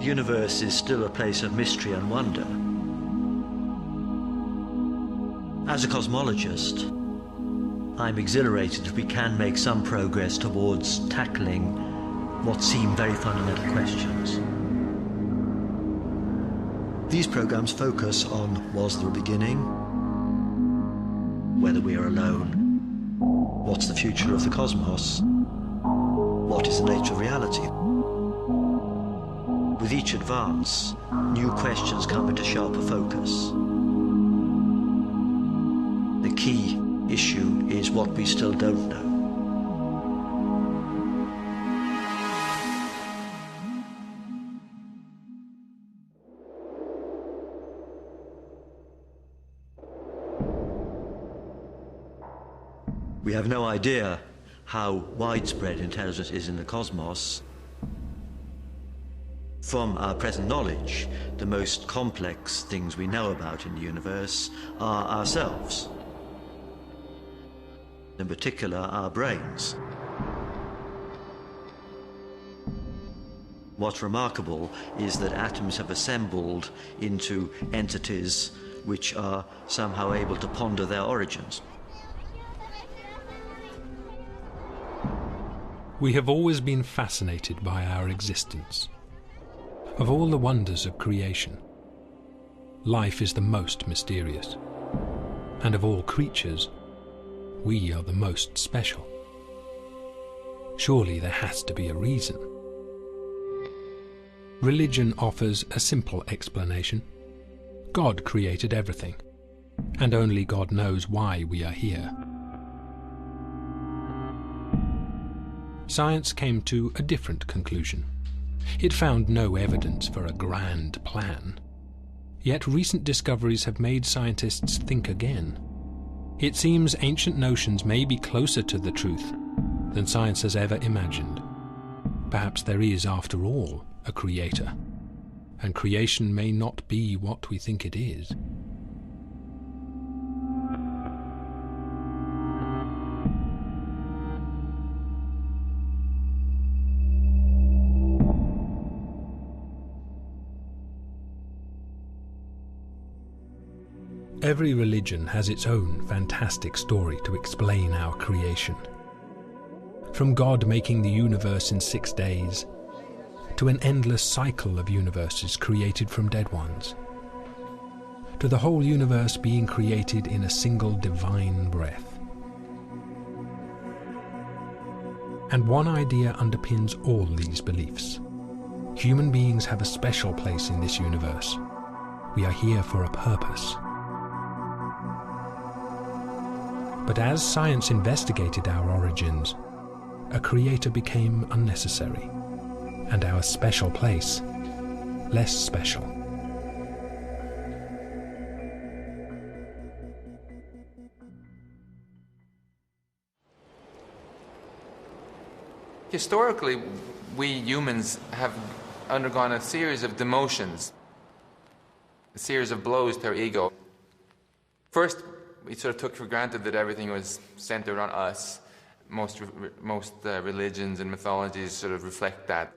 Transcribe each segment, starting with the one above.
The universe is still a place of mystery and wonder. As a cosmologist, I'm exhilarated if we can make some progress towards tackling what seem very fundamental questions. These programs focus on, was there a beginning? Whether we are alone? What's the future of the cosmos? What is the nature of reality? With each advance, new questions come into sharper focus. The key issue is what we still don't know. We have no idea how widespread intelligence is in the cosmos. From our present knowledge, the most complex things we know about in the universe are ourselves. In particular, our brains. What's remarkable is that atoms have assembled into entities which are somehow able to ponder their origins. We have always been fascinated by our existence. Of all the wonders of creation, life is the most mysterious. And of all creatures, we are the most special. Surely there has to be a reason. Religion offers a simple explanation. God created everything, and only God knows why we are here. Science came to a different conclusion. It found no evidence for a grand plan. Yet recent discoveries have made scientists think again. It seems ancient notions may be closer to the truth than science has ever imagined. Perhaps there is, after all, a creator, and creation may not be what we think it is. Every religion has its own fantastic story to explain our creation. From God making the universe in 6 days, to an endless cycle of universes created from dead ones, to the whole universe being created in a single divine breath. And one idea underpins all these beliefs. Human beings have a special place in this universe. We are here for a purpose. But as science investigated our origins, a creator became unnecessary, and our special place less special. Historically, we humans have undergone a series of demotions, a series of blows to our ego. First, we sort of took for granted that everything was centered on us. Most religions and mythologies sort of reflect that.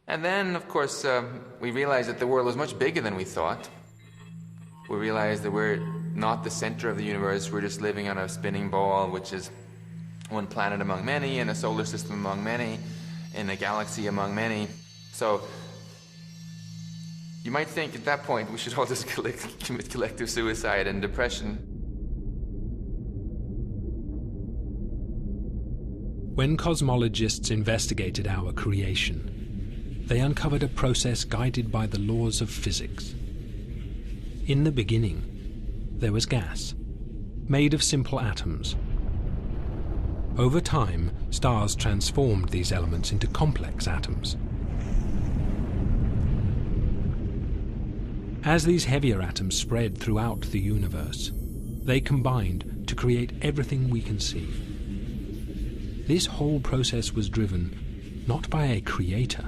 And then, of course, we realized that the world was much bigger than we thought. We realized that we're not the center of the universe. We're just living on a spinning ball, which is one planet among many, in a solar system among many, in a galaxy among many. So you might think at that point we should all just commit collective suicide and depression. When cosmologists investigated our creation, they uncovered a process guided by the laws of physics. In the beginning, there was gas, made of simple atoms. Over time, stars transformed these elements into complex atoms. As these heavier atoms spread throughout the universe, they combined to create everything we can see. This whole process was driven not by a creator,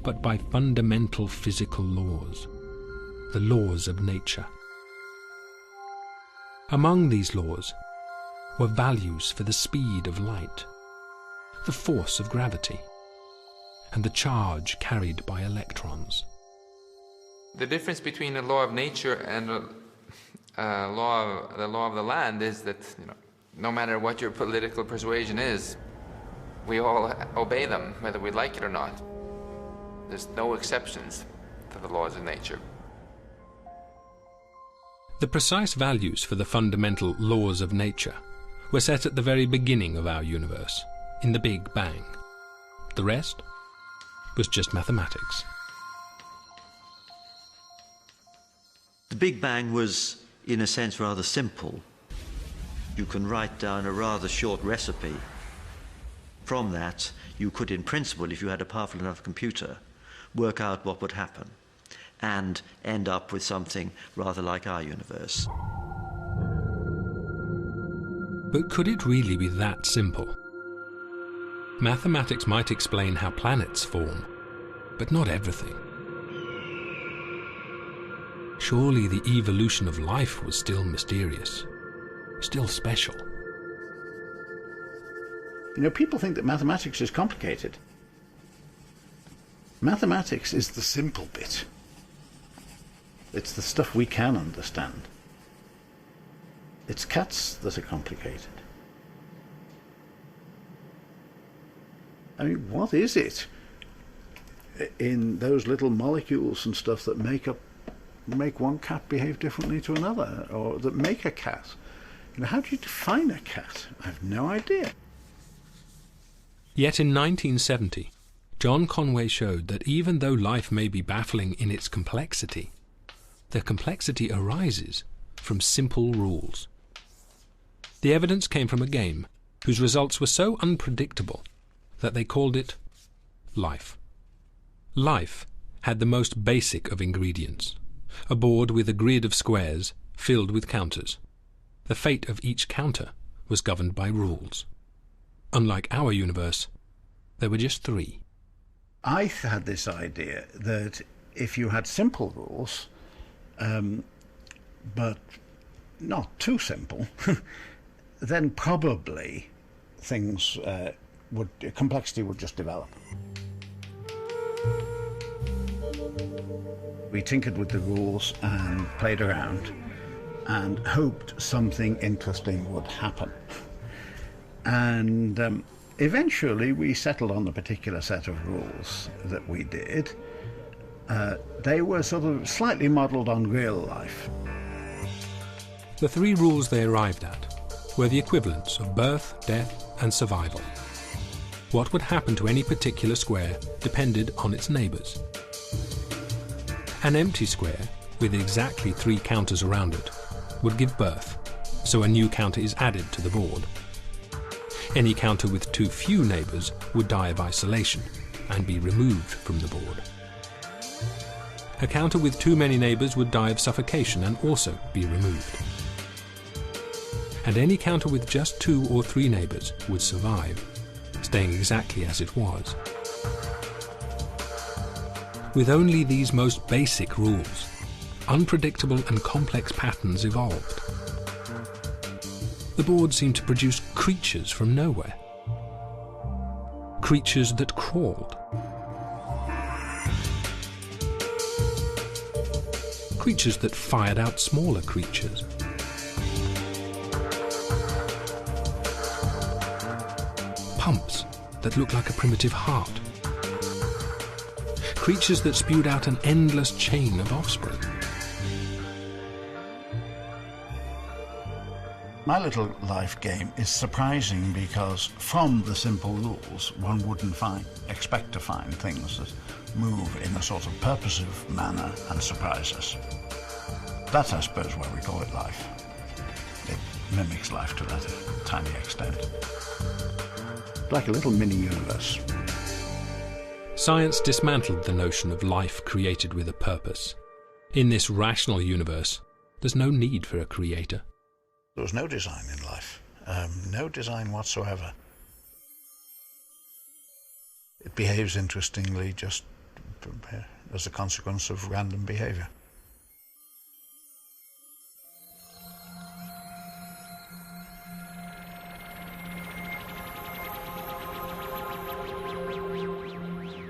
but by fundamental physical laws, the laws of nature. Among these laws were values for the speed of light, the force of gravity, and the charge carried by electrons. The difference between the law of nature and the law of the land is that, no matter what your political persuasion is, we all obey them, whether we like it or not. There's no exceptions to the laws of nature. The precise values for the fundamental laws of nature were set at the very beginning of our universe, in the Big Bang. The rest was just mathematics. The Big Bang was, in a sense, rather simple. You can write down a rather short recipe. From that, you could, in principle, if you had a powerful enough computer, work out what would happen and end up with something rather like our universe. But could it really be that simple? Mathematics might explain how planets form, but not everything. Surely the evolution of life was still mysterious, still special. People think that mathematics is complicated. Mathematics is the simple bit. It's the stuff we can understand. It's cats that are complicated. I mean, what is it in those little molecules and stuff that make one cat behave differently to another, or that make a cat? How do you define a cat? I have no idea. Yet in 1970, John Conway showed that even though life may be baffling in its complexity, the complexity arises from simple rules. The evidence came from a game whose results were so unpredictable that they called it life. Life had the most basic of ingredients, a board with a grid of squares filled with counters. The fate of each counter was governed by rules. Unlike our universe, there were just 3. I had this idea that if you had simple rules, but not too simple, then probably complexity would just develop. We tinkered with the rules and played around and hoped something interesting would happen. And eventually we settled on a particular set of rules that we did. They were sort of slightly modelled on real life. The 3 rules they arrived at were the equivalents of birth, death, and survival. What would happen to any particular square depended on its neighbours. An empty square with exactly 3 counters around it would give birth, so a new counter is added to the board. Any counter with too few neighbours would die of isolation and be removed from the board. A counter with too many neighbours would die of suffocation and also be removed. And any counter with just 2 or 3 neighbours would survive, staying exactly as it was. With only these most basic rules, unpredictable and complex patterns evolved. The board seemed to produce creatures from nowhere. Creatures that crawled. Creatures that fired out smaller creatures. Pumps that looked like a primitive heart. Creatures that spewed out an endless chain of offspring. My little life game is surprising because from the simple rules one wouldn't expect to find things that move in a sort of purposive manner and surprise us. That's, I suppose, why we call it life. It mimics life to that tiny extent. Like a little mini-universe. Science dismantled the notion of life created with a purpose. In this rational universe, there's no need for a creator. There was no design in life, no design whatsoever. It behaves interestingly just as a consequence of random behavior.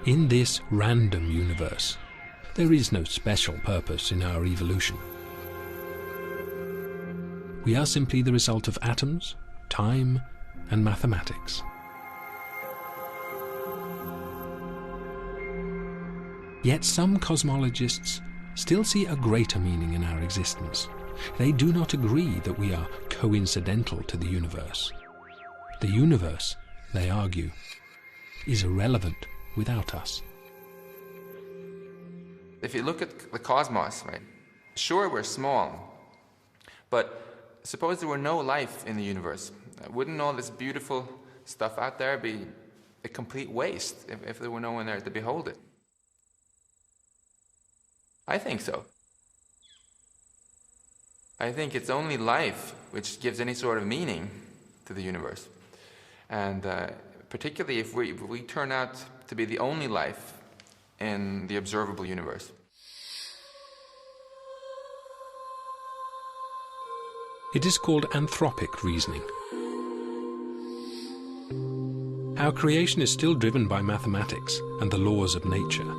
In this random universe, there is no special purpose in our evolution. We are simply the result of atoms, time, and mathematics. Yet some cosmologists still see a greater meaning in our existence. They do not agree that we are coincidental to the universe. The universe, they argue, is irrelevant without us. If you look at the cosmos, right, sure, we're small, but suppose there were no life in the universe. Wouldn't all this beautiful stuff out there be a complete waste if there were no one there to behold it? I think so. I think it's only life which gives any sort of meaning to the universe. And particularly if we turn out to be the only life in the observable universe. It is called anthropic reasoning. Our creation is still driven by mathematics and the laws of nature.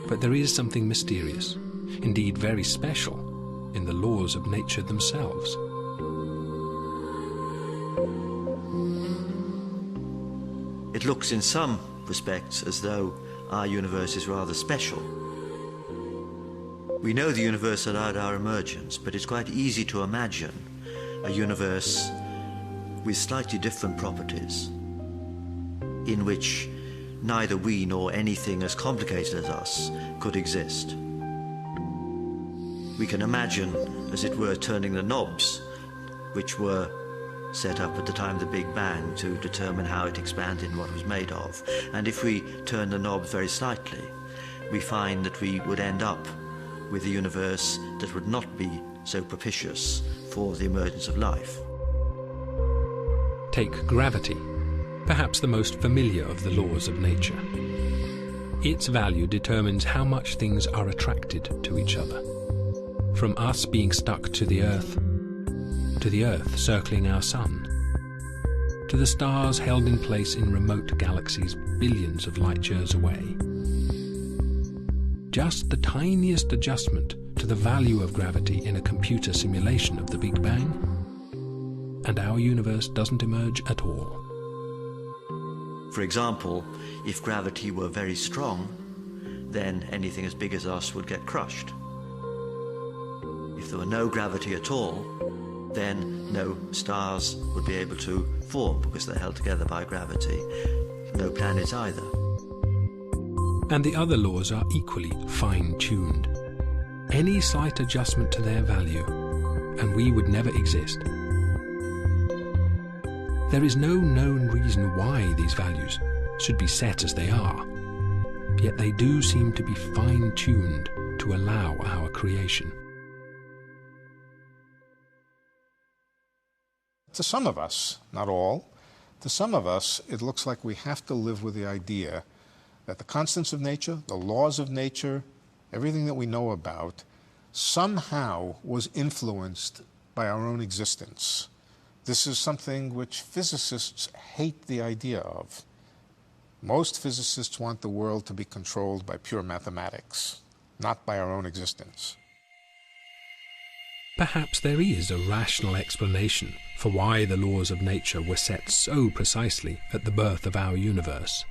But there is something mysterious, indeed very special, in the laws of nature themselves. It looks in some respects as though our universe is rather special. We know the universe allowed our emergence, but it's quite easy to imagine a universe with slightly different properties, in which neither we nor anything as complicated as us could exist. We can imagine, as it were, turning the knobs which were set up at the time of the Big Bang to determine how it expanded and what it was made of. And if we turn the knobs very slightly, we find that we would end up with a universe that would not be so propitious for the emergence of life. Take gravity, perhaps the most familiar of the laws of nature. Its value determines how much things are attracted to each other. From us being stuck to the Earth circling our sun, to the stars held in place in remote galaxies billions of light years away. Just the tiniest adjustment to the value of gravity in a computer simulation of the Big Bang, and our universe doesn't emerge at all. For example, if gravity were very strong, then anything as big as us would get crushed. If there were no gravity at all, then no stars would be able to form because they're held together by gravity. No planets either. And the other laws are equally fine-tuned. Any slight adjustment to their value, and we would never exist. There is no known reason why these values should be set as they are, yet they do seem to be fine-tuned to allow our creation. To some of us, not all, to some of us, it looks like we have to live with the idea that the constants of nature, the laws of nature, everything that we know about, somehow was influenced by our own existence. This is something which physicists hate the idea of. Most physicists want the world to be controlled by pure mathematics, not by our own existence. Perhaps there is a rational explanation for why the laws of nature were set so precisely at the birth of our universe.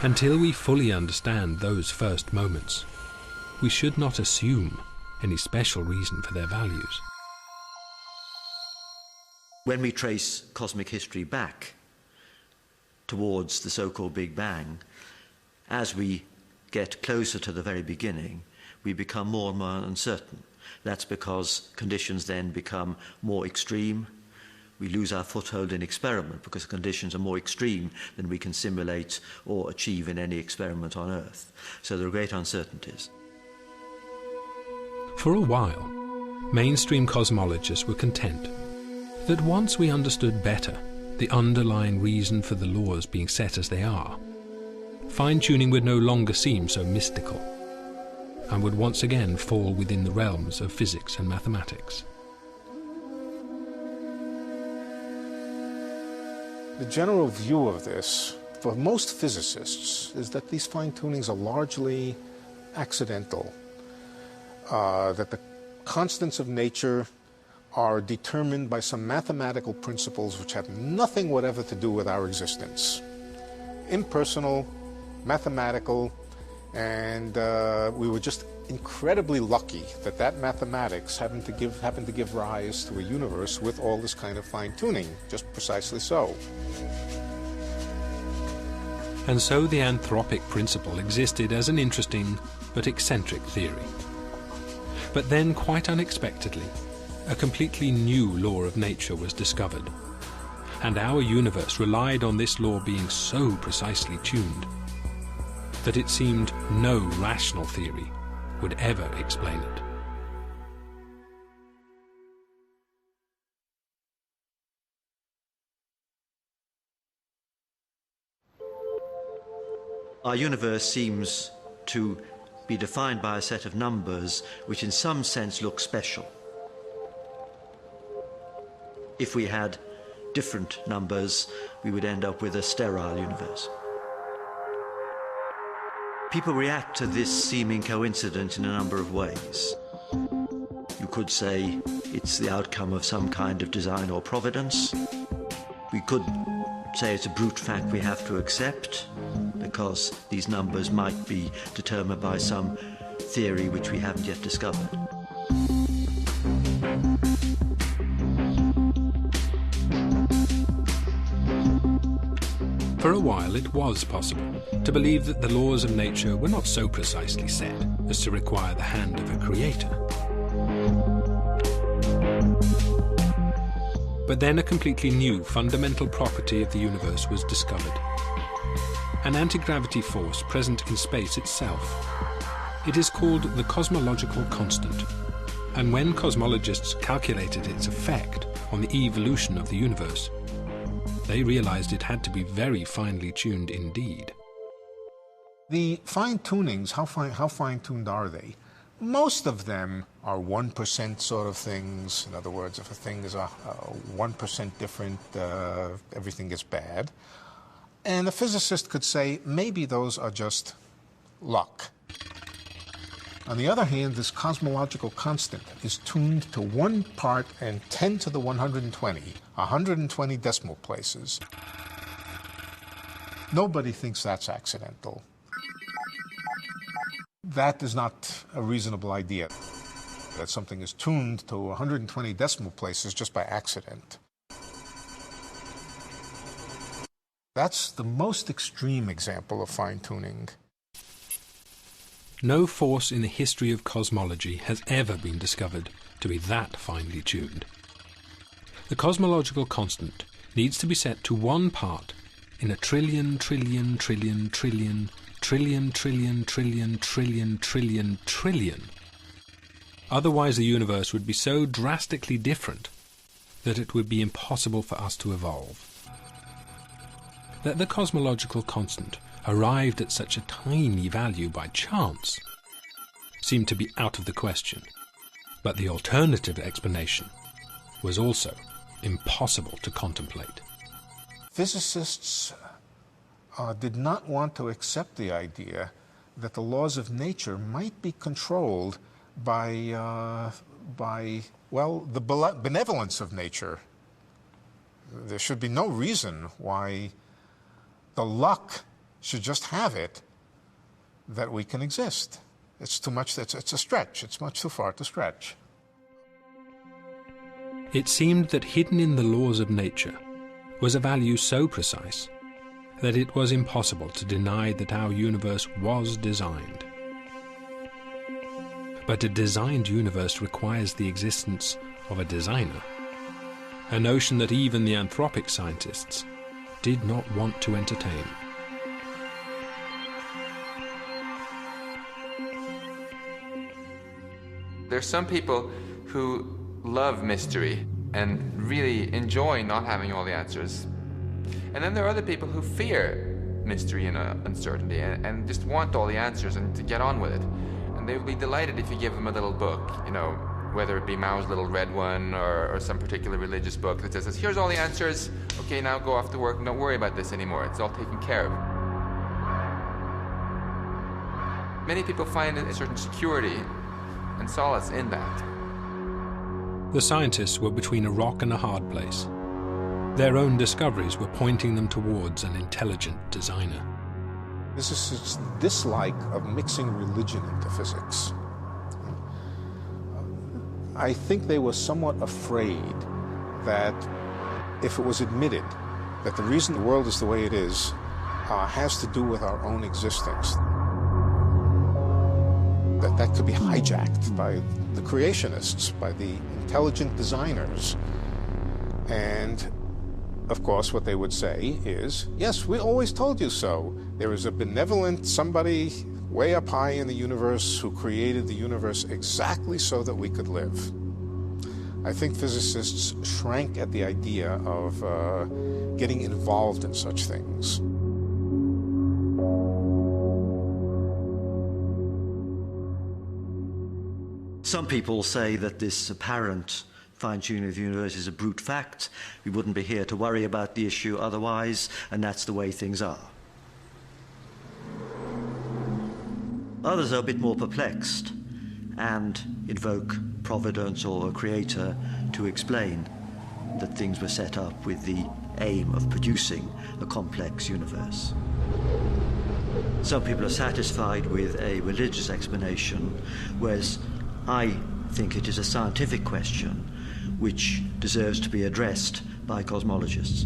Until we fully understand those first moments, we should not assume any special reason for their values. When we trace cosmic history back towards the so-called Big Bang, as we get closer to the very beginning, we become more and more uncertain. That's because conditions then become more extreme. We lose our foothold in experiment because conditions are more extreme than we can simulate or achieve in any experiment on Earth. So there are great uncertainties. For a while, mainstream cosmologists were content that once we understood better the underlying reason for the laws being set as they are, fine-tuning would no longer seem so mystical and would once again fall within the realms of physics and mathematics. The general view of this, for most physicists, is that these fine-tunings are largely accidental, that the constants of nature are determined by some mathematical principles which have nothing whatever to do with our existence. Impersonal, mathematical, and we were just incredibly lucky that that mathematics happened to give rise to a universe with all this kind of fine-tuning, just precisely so. And so the anthropic principle existed as an interesting but eccentric theory. But then, quite unexpectedly, a completely new law of nature was discovered, and our universe relied on this law being so precisely tuned that it seemed no rational theory would ever explain it. Our universe seems to be defined by a set of numbers which in some sense look special. If we had different numbers, we would end up with a sterile universe. People react to this seeming coincidence in a number of ways. You could say it's the outcome of some kind of design or providence. We could say it's a brute fact we have to accept, because these numbers might be determined by some theory which we haven't yet discovered. For a while it was possible to believe that the laws of nature were not so precisely set as to require the hand of a creator. But then a completely new fundamental property of the universe was discovered. An anti-gravity force present in space itself. It is called the cosmological constant, and when cosmologists calculated its effect on the evolution of the universe, they realized it had to be very finely tuned indeed. The fine-tunings, how fine-tuned are they? Most of them are 1% sort of things. In other words, if a thing is 1% different, everything gets bad. And a physicist could say, maybe those are just luck. On the other hand, this cosmological constant is tuned to 1 part and 10 to the 120 decimal places. Nobody thinks that's accidental. That is not a reasonable idea, that something is tuned to 120 decimal places just by accident. That's the most extreme example of fine-tuning. No force in the history of cosmology has ever been discovered to be that finely tuned. The cosmological constant needs to be set to 1 part in a trillion. Otherwise the universe would be so drastically different that it would be impossible for us to evolve. That the cosmological constant arrived at such a tiny value by chance seemed to be out of the question, but the alternative explanation was also impossible to contemplate. Physicists did not want to accept the idea that the laws of nature might be controlled by the benevolence of nature. There should be no reason why the luck should just have it that we can exist. It's too much, it's a stretch. It's much too far to stretch. It seemed that hidden in the laws of nature was a value so precise that it was impossible to deny that our universe was designed. But a designed universe requires the existence of a designer, a notion that even the anthropic scientists did not want to entertain. There's some people who love mystery and really enjoy not having all the answers. And then there are other people who fear mystery and uncertainty and just want all the answers and to get on with it. And they will be delighted if you give them a little book, whether it be Mao's Little Red One or some particular religious book that says, here's all the answers, okay, now go off to work and don't worry about this anymore, it's all taken care of. Many people find a certain security and solace in that. The scientists were between a rock and a hard place. Their own discoveries were pointing them towards an intelligent designer. This is this dislike of mixing religion into physics. I think they were somewhat afraid that if it was admitted that the reason the world is the way it is has to do with our own existence, that could be hijacked by the creationists, by the intelligent designers. And of course, what they would say is, yes, we always told you so. There is a benevolent somebody way up high in the universe who created the universe exactly so that we could live. I think physicists shrank at the idea of getting involved in such things. Some people say that this apparent fine-tuning of the universe is a brute fact. We wouldn't be here to worry about the issue otherwise, and that's the way things are. Others are a bit more perplexed and invoke providence or a creator to explain that things were set up with the aim of producing a complex universe. Some people are satisfied with a religious explanation, whereas I think it is a scientific question which deserves to be addressed by cosmologists.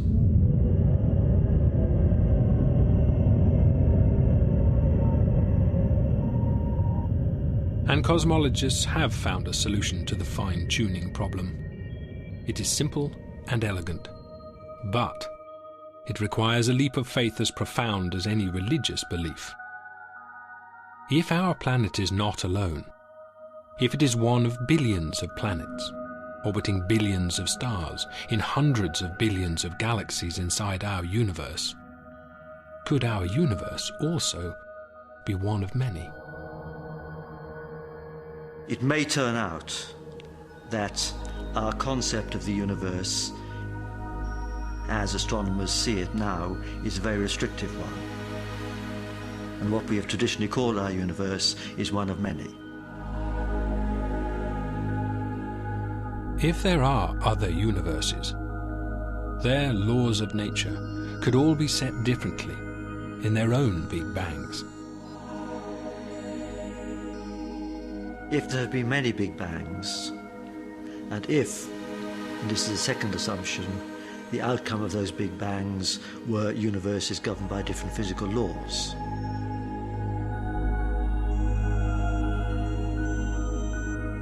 And cosmologists have found a solution to the fine-tuning problem. It is simple and elegant, but it requires a leap of faith as profound as any religious belief. If our planet is not alone, if it is one of billions of planets, orbiting billions of stars in hundreds of billions of galaxies inside our universe, could our universe also be one of many? It may turn out that our concept of the universe, as astronomers see it now, is a very restrictive one. And what we have traditionally called our universe is one of many. If there are other universes, their laws of nature could all be set differently in their own Big Bangs. If there have been many Big Bangs, and if, and this is the second assumption, the outcome of those Big Bangs were universes governed by different physical laws,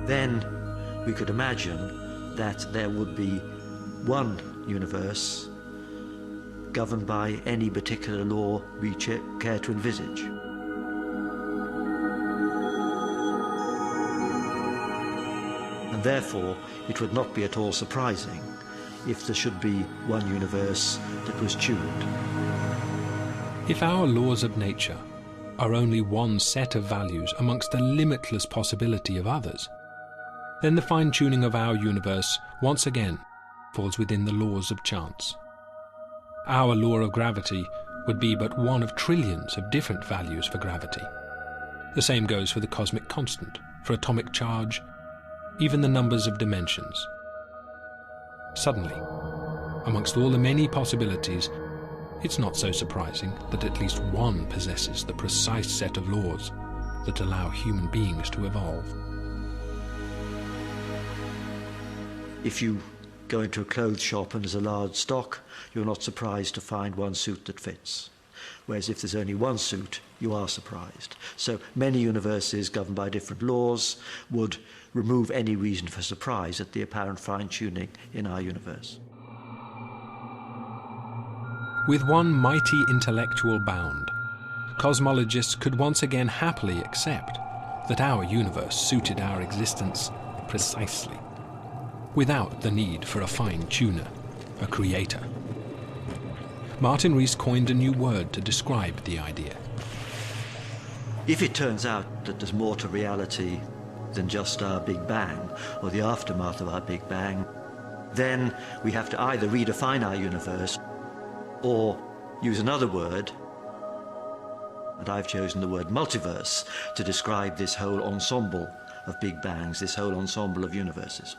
then we could imagine that there would be one universe governed by any particular law we care to envisage. And therefore, it would not be at all surprising if there should be one universe that was tuned. If our laws of nature are only one set of values amongst a limitless possibility of others, then the fine-tuning of our universe once again falls within the laws of chance. Our law of gravity would be but one of trillions of different values for gravity. The same goes for the cosmic constant, for atomic charge, even the numbers of dimensions. Suddenly, amongst all the many possibilities, it's not so surprising that at least one possesses the precise set of laws that allow human beings to evolve. If you go into a clothes shop and there's a large stock, you're not surprised to find one suit that fits. Whereas if there's only one suit, you are surprised. So many universes governed by different laws would remove any reason for surprise at the apparent fine-tuning in our universe. With one mighty intellectual bound, cosmologists could once again happily accept that our universe suited our existence precisely, without the need for a fine-tuner, a creator. Martin Rees coined a new word to describe the idea. If it turns out that there's more to reality than just our Big Bang or the aftermath of our Big Bang, then we have to either redefine our universe or use another word, and I've chosen the word multiverse to describe this whole ensemble of Big Bangs, this whole ensemble of universes.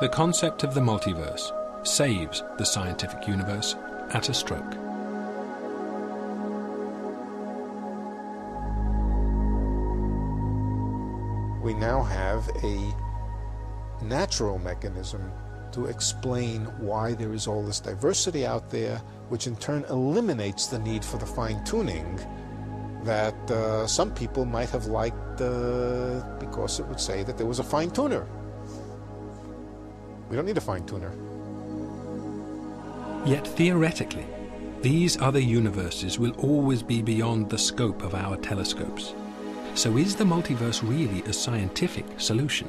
The concept of the multiverse saves the scientific universe at a stroke. We now have a natural mechanism to explain why there is all this diversity out there, which in turn eliminates the need for the fine-tuning that some people might have liked because it would say that there was a fine-tuner. We don't need a fine-tuner. Yet theoretically, these other universes will always be beyond the scope of our telescopes. So is the multiverse really a scientific solution?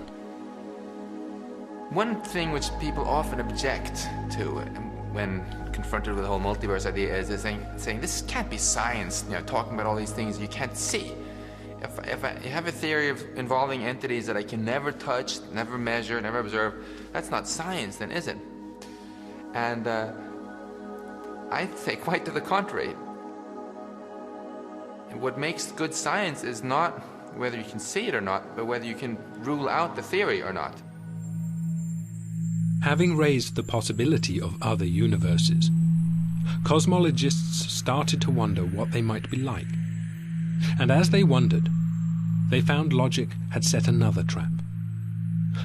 One thing which people often object to when confronted with the whole multiverse idea is saying this can't be science, talking about all these things you can't see. If I have a theory involving entities that I can never touch, never measure, never observe, that's not science then, is it? And I say quite to the contrary. What makes good science is not whether you can see it or not, but whether you can rule out the theory or not. Having raised the possibility of other universes, cosmologists started to wonder what they might be like. And as they wondered, they found logic had set another trap.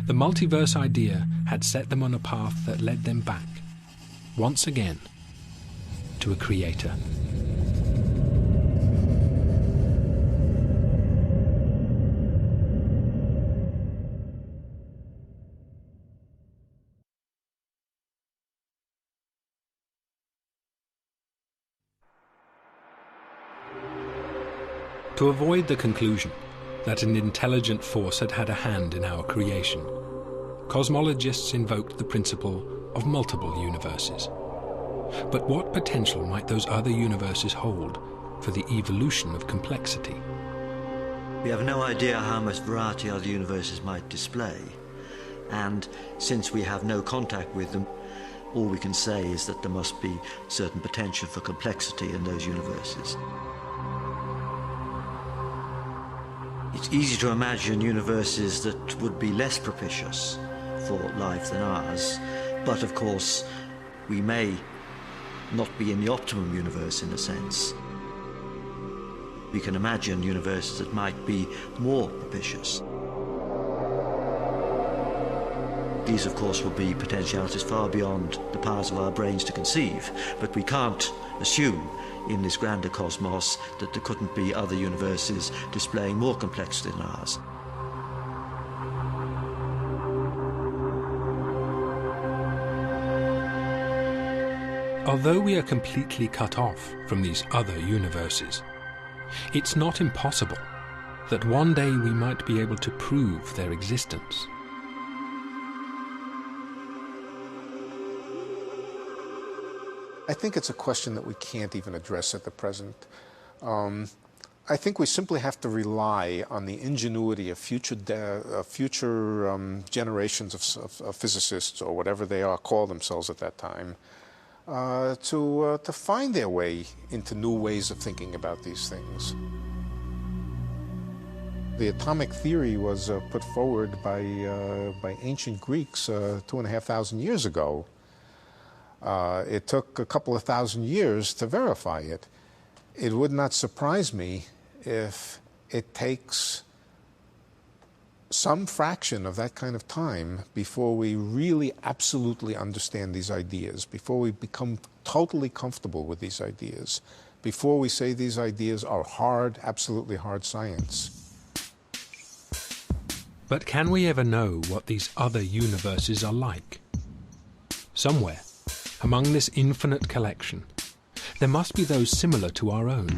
The multiverse idea had set them on a path that led them back, once again, to a creator. To avoid the conclusion that an intelligent force had had a hand in our creation, cosmologists invoked the principle of multiple universes. But what potential might those other universes hold for the evolution of complexity? We have no idea how much variety other universes might display, and since we have no contact with them, all we can say is that there must be certain potential for complexity in those universes. It's easy to imagine universes that would be less propitious for life than ours, but of course we may not be in the optimum universe in a sense. We can imagine universes that might be more propitious. These, of course, will be potentialities far beyond the powers of our brains to conceive, but we can't assume in this grander cosmos that there couldn't be other universes displaying more complexity than ours. Although we are completely cut off from these other universes, it's not impossible that one day we might be able to prove their existence. I think it's a question that we can't even address at the present. I think we simply have to rely on the ingenuity of future generations of physicists, or whatever they call themselves at that time, to find their way into new ways of thinking about these things. The atomic theory was put forward by ancient Greeks 2,500 years ago. It took a couple of thousand years to verify it. It would not surprise me if it takes some fraction of that kind of time before we really absolutely understand these ideas, before we become totally comfortable with these ideas, before we say these ideas are hard, absolutely hard science. But can we ever know what these other universes are like? Somewhere, among this infinite collection, there must be those similar to our own.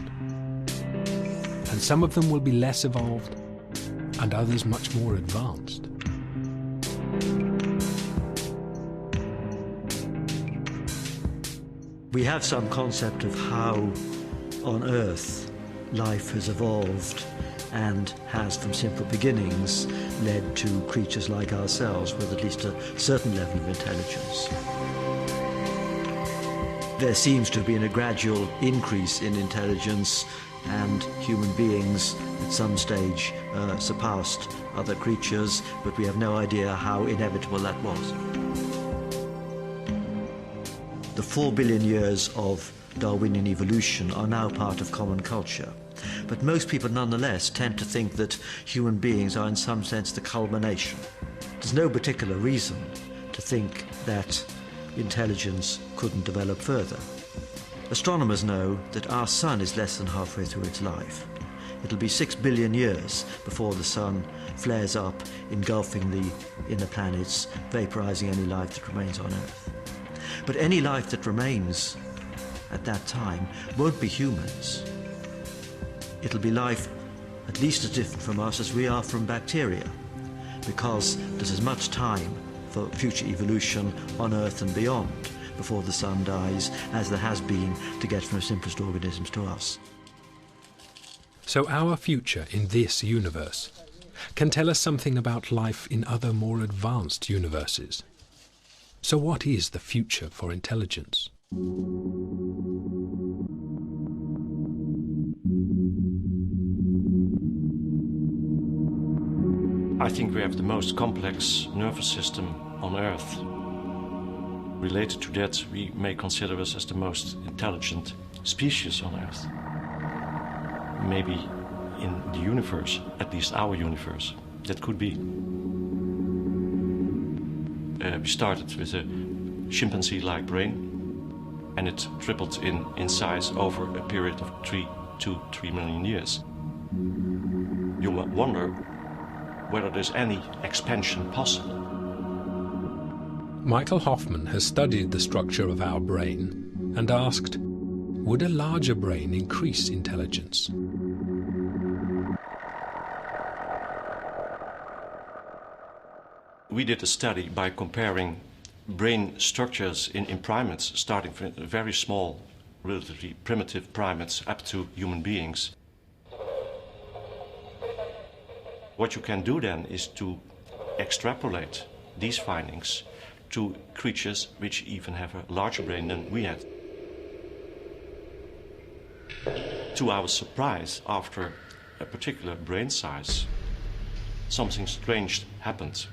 And some of them will be less evolved, and others much more advanced. We have some concept of how on Earth life has evolved and has from simple beginnings led to creatures like ourselves with at least a certain level of intelligence. There seems to have been a gradual increase in intelligence, and human beings at some stage surpassed other creatures, but we have no idea how inevitable that was. The 4 billion years of Darwinian evolution are now part of common culture, but most people nonetheless tend to think that human beings are in some sense the culmination. There's no particular reason to think that intelligence couldn't develop further. Astronomers know that our sun is less than halfway through its life. It'll be 6 billion years before the sun flares up, engulfing the inner planets, vaporizing any life that remains on Earth. But any life that remains at that time won't be humans. It'll be life at least as different from us as we are from bacteria, because there's as much time for future evolution on Earth and beyond before the sun dies as there has been to get from the simplest organisms to us. So our future in this universe can tell us something about life in other more advanced universes. So what is the future for intelligence? I think we have the most complex nervous system on Earth. Related to that, we may consider us as the most intelligent species on Earth. Maybe in the universe, at least our universe, that could be. We started with a chimpanzee-like brain, and it tripled in size over a period of 2 to 3 million years. You might wonder whether there's any expansion possible. Michael Hoffman has studied the structure of our brain and asked, would a larger brain increase intelligence? We did a study by comparing brain structures in primates, starting from very small, relatively primitive primates up to human beings. What you can do then is to extrapolate these findings to creatures which even have a larger brain than we had. To our surprise, after a particular brain size, something strange happened.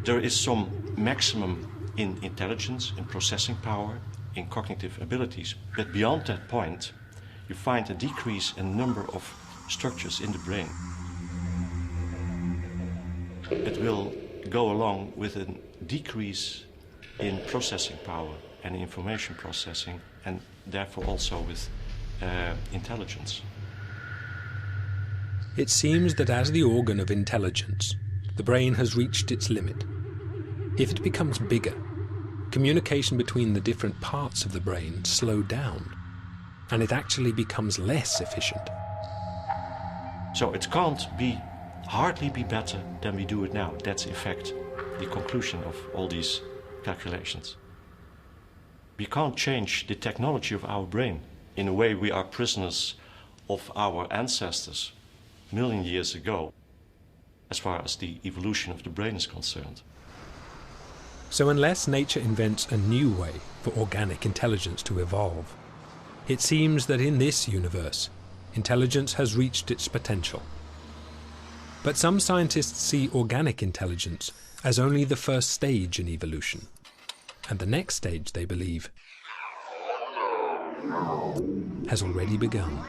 There is some maximum in intelligence, in processing power, in cognitive abilities, but beyond that point, you find a decrease in the number of structures in the brain. It will go along with a decrease in processing power and information processing, and therefore also with intelligence. It seems that as the organ of intelligence, the brain has reached its limit. If it becomes bigger, communication between the different parts of the brain slow down, and it actually becomes less efficient. So it can't hardly be better than we do it now. That's in fact the conclusion of all these calculations. We can't change the technology of our brain. In a way, we are prisoners of our ancestors a million years ago, as far as the evolution of the brain is concerned. So unless nature invents a new way for organic intelligence to evolve, it seems that in this universe, intelligence has reached its potential. But some scientists see organic intelligence as only the first stage in evolution, and the next stage, they believe, has already begun.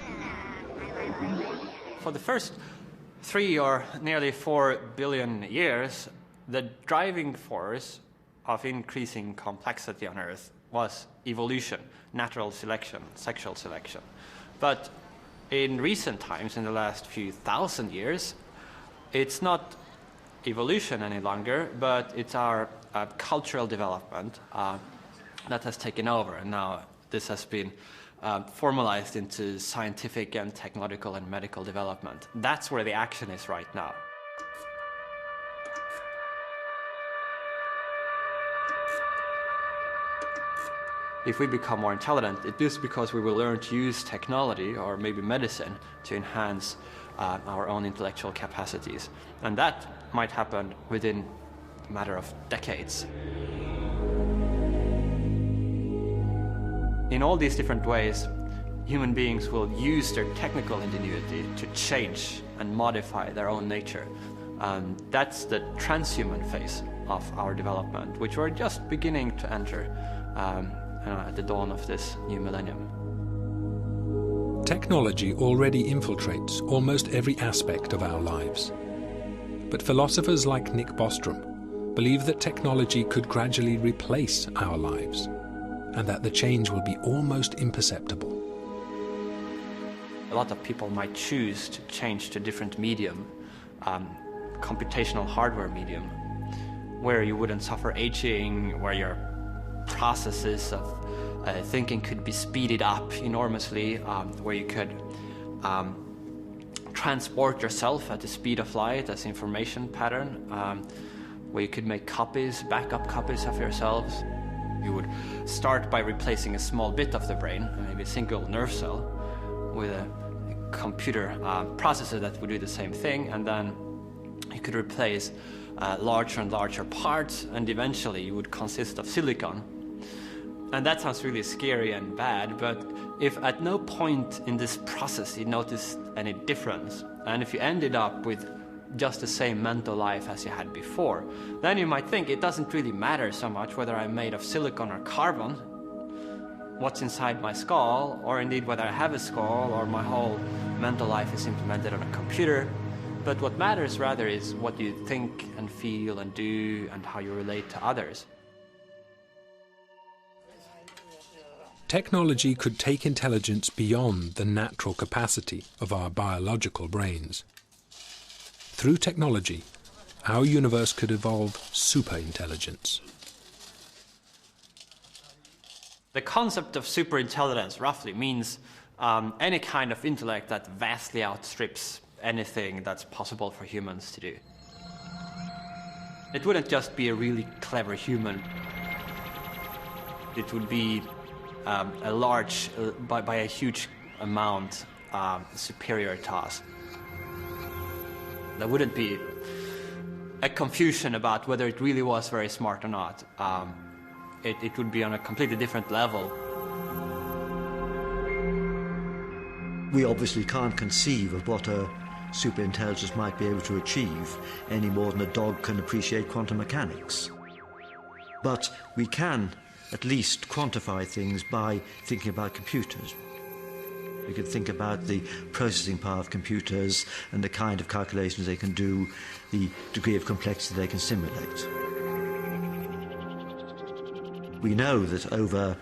For the first 3 or nearly 4 billion years, the driving force of increasing complexity on Earth was evolution, natural selection, sexual selection. But in recent times, in the last few thousand years, it's not evolution any longer, but it's our cultural development that has taken over. And now this has been formalized into scientific and technological and medical development. That's where the action is right now. if we become more intelligent, it is because we will learn to use technology or maybe medicine to enhance our own intellectual capacities. And that might happen within a matter of decades. In all these different ways, human beings will use their technical ingenuity to change and modify their own nature. That's the transhuman phase of our development, which we're just beginning to enter at the dawn of this new millennium. Technology already infiltrates almost every aspect of our lives. But philosophers like Nick Bostrom believe that technology could gradually replace our lives, and that the change will be almost imperceptible. A lot of people might choose to change to a different medium, computational hardware medium, where you wouldn't suffer aging, where your processes of thinking could be speeded up enormously, where you could transport yourself at the speed of light as information pattern, where you could make copies, backup copies of yourselves. You would start by replacing a small bit of the brain, maybe a single nerve cell, with a computer processor that would do the same thing, and then you could replace larger and larger parts, and eventually you would consist of silicon. And that sounds really scary and bad, but if at no point in this process you noticed any difference, and if you ended up with just the same mental life as you had before, then you might think it doesn't really matter so much whether I'm made of silicon or carbon, what's inside my skull, or indeed whether I have a skull or my whole mental life is implemented on a computer. But what matters rather is what you think and feel and do and how you relate to others. Technology could take intelligence beyond the natural capacity of our biological brains. Through technology, our universe could evolve superintelligence. The concept of superintelligence roughly means any kind of intellect that vastly outstrips anything that's possible for humans to do. It wouldn't just be a really clever human. It would be a large, by a huge amount, superior to us. There wouldn't be a confusion about whether it really was very smart or not. It would be on a completely different level. We obviously can't conceive of what a superintelligence might be able to achieve any more than a dog can appreciate quantum mechanics. But we can at least quantify things by thinking about computers. We can think about the processing power of computers and the kind of calculations they can do, the degree of complexity they can simulate. We know that over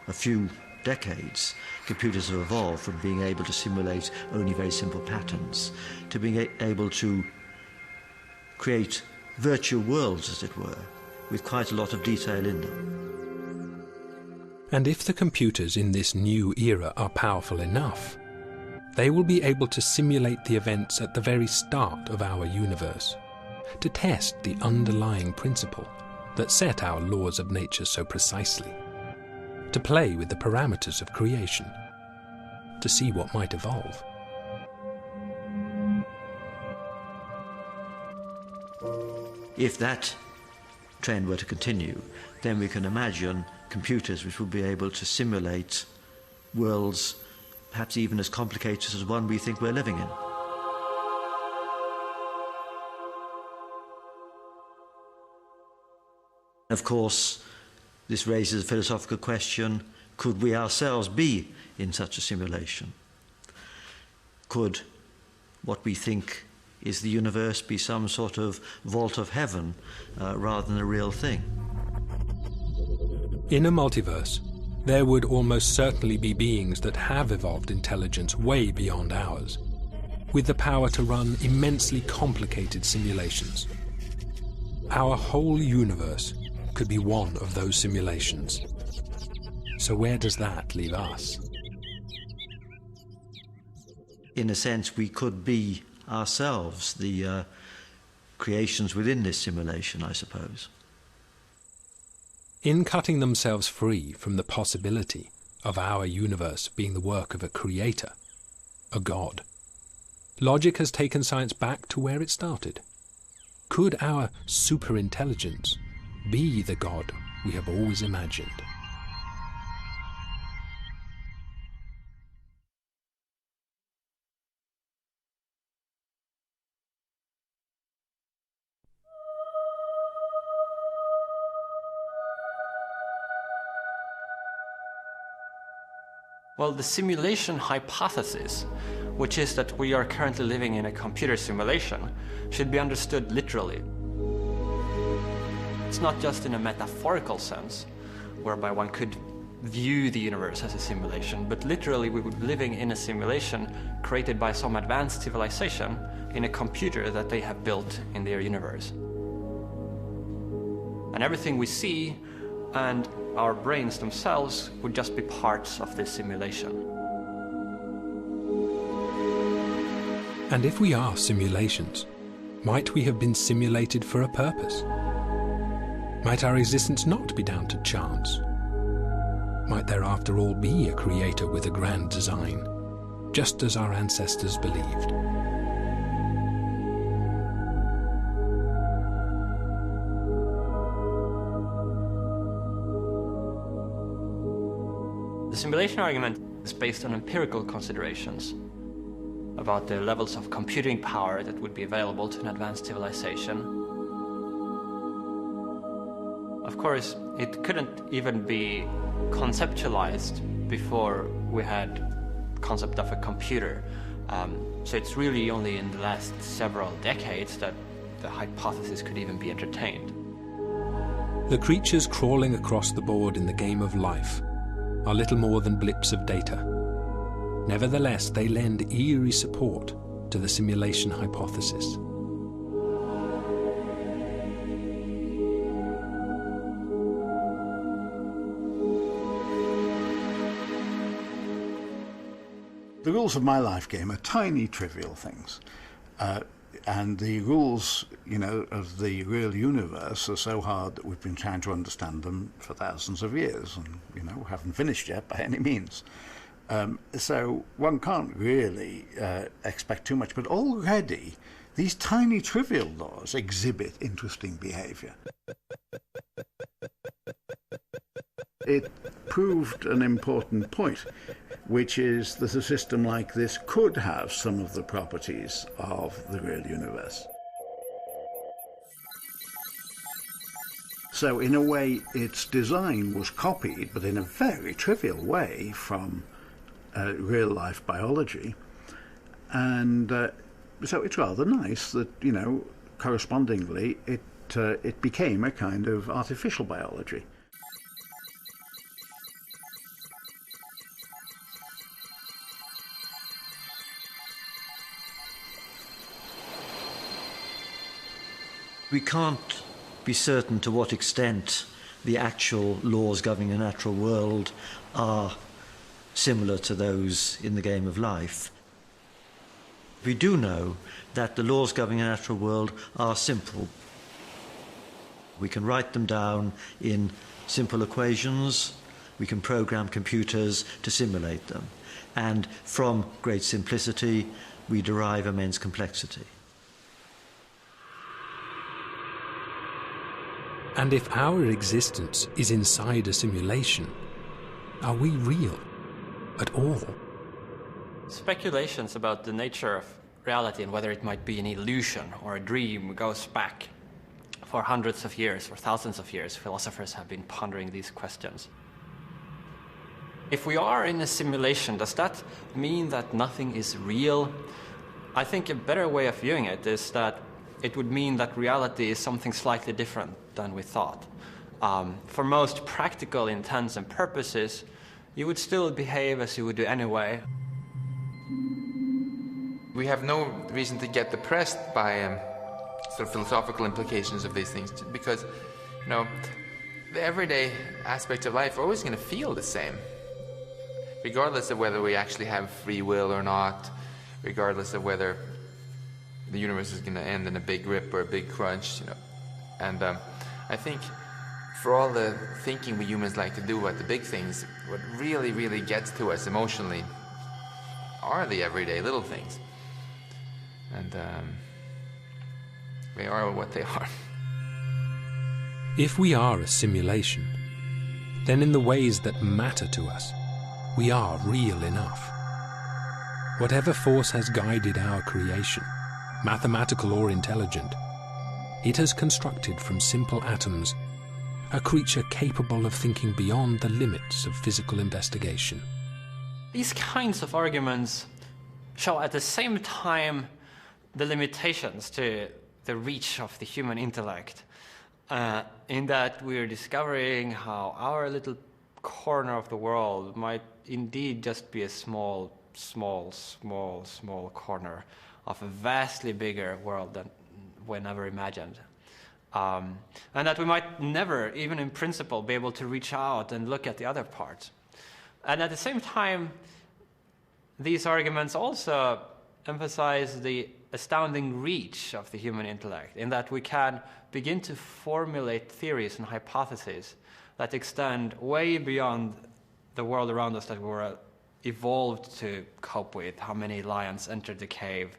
a few decades, computers have evolved from being able to simulate only very simple patterns to being able to create virtual worlds, as it were, with quite a lot of detail in them. And if the computers in this new era are powerful enough, they will be able to simulate the events at the very start of our universe, to test the underlying principle that set our laws of nature so precisely, to play with the parameters of creation, to see what might evolve. If that trend were to continue, then we can imagine computers which will be able to simulate worlds perhaps even as complicated as one we think we're living in. Of course, this raises a philosophical question: could we ourselves be in such a simulation? Could what we think is the universe be some sort of vault of heaven rather than a real thing? In a multiverse, there would almost certainly be beings that have evolved intelligence way beyond ours, with the power to run immensely complicated simulations. Our whole universe could be one of those simulations. So where does that leave us? In a sense, we could be ourselves the creations within this simulation, I suppose. In cutting themselves free from the possibility of our universe being the work of a creator, a god, logic has taken science back to where it started. Could our superintelligence be the god we have always imagined? Well, the simulation hypothesis, which is that we are currently living in a computer simulation, should be understood literally. It's not just in a metaphorical sense, whereby one could view the universe as a simulation, but literally we would be living in a simulation created by some advanced civilization in a computer that they have built in their universe. And everything we see and our brains themselves would just be parts of this simulation. And if we are simulations, might we have been simulated for a purpose? Might our existence not be down to chance? Might there after all be a creator with a grand design, just as our ancestors believed? The simulation argument is based on empirical considerations about the levels of computing power that would be available to an advanced civilization. Of course, it couldn't even be conceptualized before we had concept of a computer. So it's really only in the last several decades that the hypothesis could even be entertained. The creatures crawling across the board in the game of life are little more than blips of data. Nevertheless, they lend eerie support to the simulation hypothesis. The rules of my life game are tiny, trivial things. And the rules, of the real universe are so hard that we've been trying to understand them for thousands of years and, haven't finished yet by any means. So one can't really expect too much, but already these tiny, trivial laws exhibit interesting behavior. It proved an important point, which is that a system like this could have some of the properties of the real universe. So in a way, its design was copied, but in a very trivial way, from real-life biology. And so it's rather nice that, correspondingly, it became a kind of artificial biology. We can't be certain to what extent the actual laws governing the natural world are similar to those in the game of life. We do know that the laws governing the natural world are simple. We can write them down in simple equations. We can program computers to simulate them. And from great simplicity, we derive immense complexity. And if our existence is inside a simulation, are we real at all? Speculations about the nature of reality and whether it might be an illusion or a dream goes back for hundreds of years or thousands of years. Philosophers have been pondering these questions. If we are in a simulation, does that mean that nothing is real? I think a better way of viewing it is that it would mean that reality is something slightly different than we thought. For most practical intents and purposes, you would still behave as you would do anyway. We have no reason to get depressed by sort of philosophical implications of these things, because, the everyday aspects of life are always going to feel the same, regardless of whether we actually have free will or not, regardless of whether the universe is going to end in a big rip or a big crunch, And I think For all the thinking we humans like to do about the big things, what really, really gets to us emotionally are the everyday little things. And they are what they are. If we are a simulation, then in the ways that matter to us, we are real enough. Whatever force has guided our creation, mathematical or intelligent, it has constructed from simple atoms a creature capable of thinking beyond the limits of physical investigation. These kinds of arguments show at the same time the limitations to the reach of the human intellect, in that we're discovering how our little corner of the world might indeed just be a small corner of a vastly bigger world than we never imagined. And that we might never, even in principle, be able to reach out and look at the other parts. And at the same time, these arguments also emphasize the astounding reach of the human intellect, in that we can begin to formulate theories and hypotheses that extend way beyond the world around us that we're evolved to cope with. How many lions entered the cave?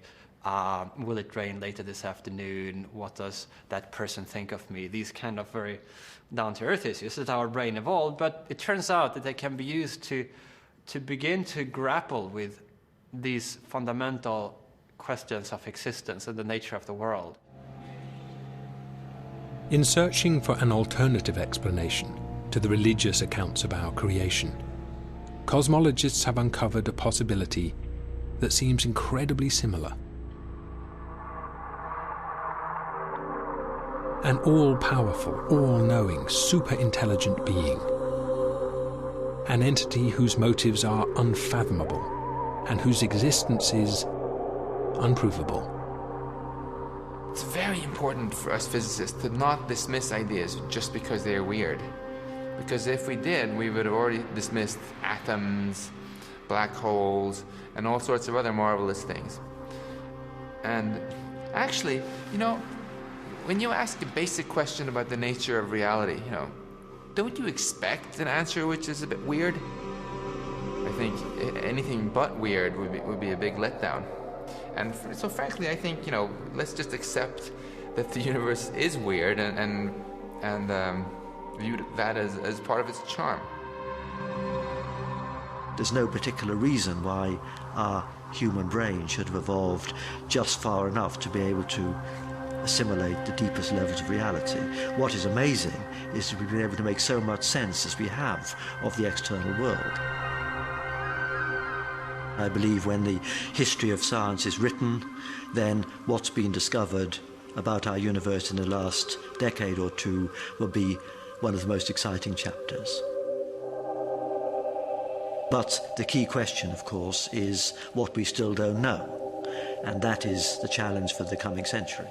Will it rain later this afternoon? What does that person think of me? These kind of very down-to-earth issues that our brain evolved, but it turns out that they can be used to begin to grapple with these fundamental questions of existence and the nature of the world. In searching for an alternative explanation to the religious accounts of our creation, cosmologists have uncovered a possibility that seems incredibly similar. An all-powerful, all-knowing, super-intelligent being. An entity whose motives are unfathomable and whose existence is unprovable. It's very important for us physicists to not dismiss ideas just because they are weird. Because if we did, we would have already dismissed atoms, black holes, and all sorts of other marvelous things. And actually, when you ask a basic question about the nature of reality, don't you expect an answer which is a bit weird? I think anything but weird would be a big letdown. And so frankly, I think, let's just accept that the universe is weird and view that as part of its charm. There's no particular reason why our human brain should have evolved just far enough to be able to assimilate the deepest levels of reality. What is amazing is that we've been able to make so much sense as we have of the external world. I believe when the history of science is written, then what's been discovered about our universe in the last decade or two will be one of the most exciting chapters. But the key question, of course, is what we still don't know, and that is the challenge for the coming century.